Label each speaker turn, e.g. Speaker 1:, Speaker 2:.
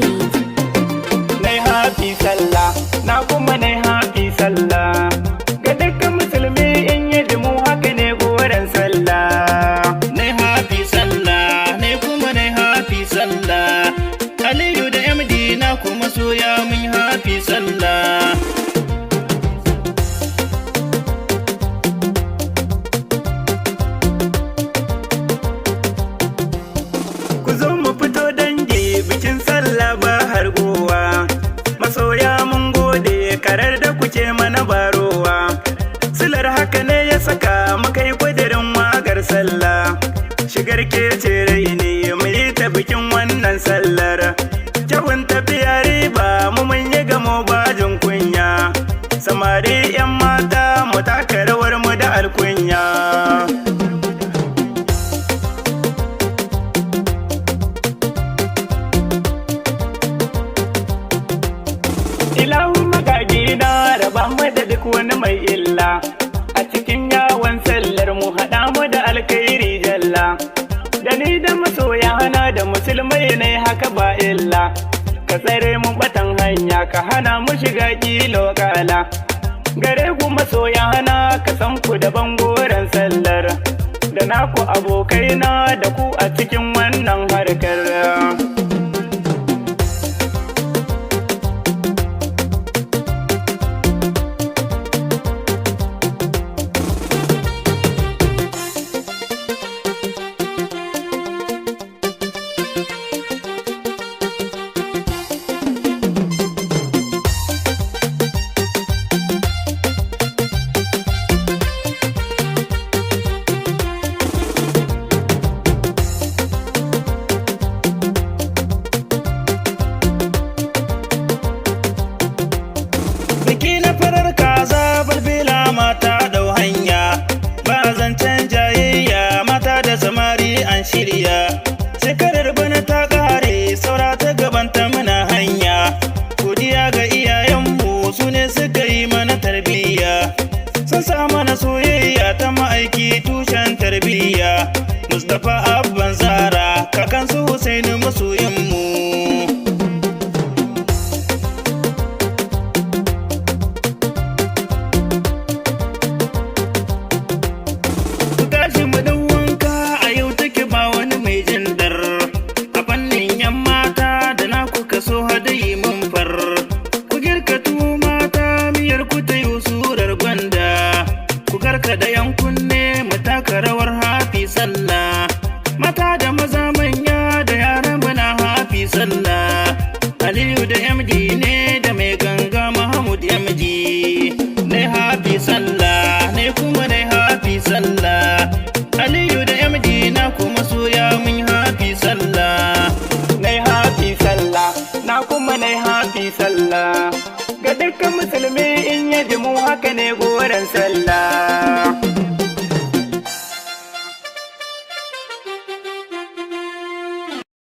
Speaker 1: beat.
Speaker 2: Nai happy sallah, na kuma nai happy sallah. Ga dukkan musulmi in yi dimu haka ne goren sallah.
Speaker 3: Nai happy sallah, nai kuma nai happy sallah. Aliyu da MD na kuma soya mun happy sallah.
Speaker 2: Ku zo mu fito dangi bikin sallah ba hargowa. Masoya mun gode karar da kuke mana barowa. Silar haka ne ya saka muka yi kudirin wagar sallah. Shigar ke ce rai ne mu yi ta bikin wannan sallar. Kyawun tafiya riba mu mun yi gamo bajin kunya. Samari 'yan mata mu taka rawar mu da alkunya. Ilahun magagi na raba mu da duk wani mai illa. A cikin yawon sallar mu haɗa mu da alkhairi jalla. Da ni da masoya hana da musulmai ne haka ba illa. Ka tsare mu batan hanya ka hana mu shiga kilo kala. Gare ku masoya hana ka san ku da bangoren sallar. Da naku abokaina da ku a cikin wannan harkar.
Speaker 3: Biki na farar kaza balbela mata dau hanya. Ba zancen jayayya mata da samari an shirya. Shekarar bana ta kare saura ta gabanta muna hanya. Godiya ga iyayenmu su ne suka yi mana tarbiyya. Sun sa mana soyayya ta ma'aiki tushen tarbiyya. Mustapha Abban Zara kakansu Husainu masoyinmu. So hadayi mun far ku girka tuwo mata miyar ku ta yi surar gwanda ku karka da yan kunne mu taka rawar hafi sallah mata da maza manya da yara muna hafi sallah Aliyu da MD ne da mai ganga Mahmud MD ne hafi sallah ne kuma ne hafi sallah Aliyu da MD na kuma soya mun hafi sallah
Speaker 2: Nai happy sallah, na kuma nai happy sallah. Ga dukkan musulmi in ya ji mu haka ne goren sallah.